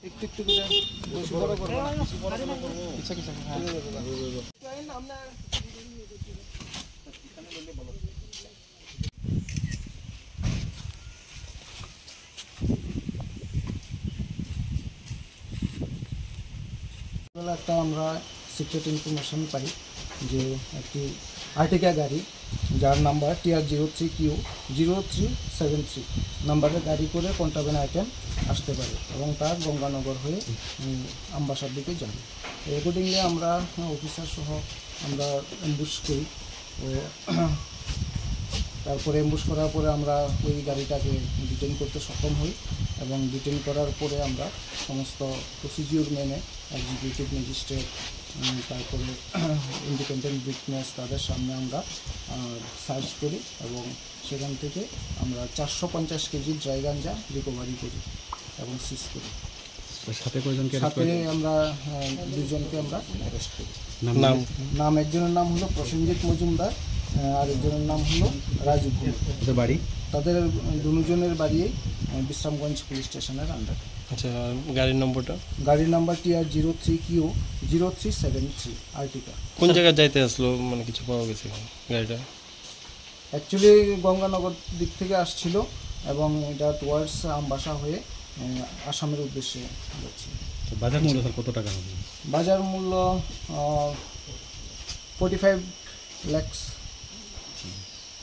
একটু একটু করে বেশি বড় করবো না, বেশি বড় করবো কিছু কিছু হ্যাঁ একটা আমরা সিক্রেট ইনফরমেশন পাই যে একটি আর্টিকা গাড়ি যার নাম্বার TR03Q0373 নাম্বারের গাড়ি করে কন্ট্রাব্যান্ড আইটেম আসতে পারে এবং তার গঙ্গানগর হয়ে আমবাসার দিকে যাবে। অ্যাকর্ডিংলি আমরা অফিসার সহ আমরা অ্যাম্বুশ করি ও তারপরে অ্যাম্বুশ করার পরে আমরা ওই গাড়িটাকে ডিটেইন করতে সক্ষম হই এবং ডিটেইন করার পরে আমরা সমস্ত প্রসিডিউর মেনে এক্সিকিউটিভ ম্যাজিস্ট্রেট তারপরে ইন্ডিপেন্ডেন্ট উইটনেস তাদের সামনে আমরা সার্চ করি এবং সেখান থেকে আমরা 450 কেজি ড্রাই গাঞ্জা রিকভারি করি এবং সিজ করি। সাথে কয়জনকে সাথে আমরা দুজনকে আমরা অ্যারেস্ট করি। নাম একজনের নাম হলো প্রসেনজিৎ মজুমদার আর একজনের নাম হলো রাজু ভূমি। বাড়ি তাদের দুজনের বাড়ি বিশ্রামগঞ্জ পুলিশ স্টেশনের আন্ডার। আচ্ছা, গাড়ির নম্বরটা? গাড়ির নাম্বার TR03Q0373 আর্টিকা। কোন জায়গায় যাইতে আসলো, মানে কিছু পাওয়া গেছে গাড়িটা? অ্যাকচুয়ালি গঙ্গানগর দিক থেকে আসছিল এবং এটা টুয়ার্ডস আমবাসা হয়ে আসামের উদ্দেশ্যে যাচ্ছে। বাজার মূল্য কত টাকা হবে? বাজার মূল্য 45 lakhs।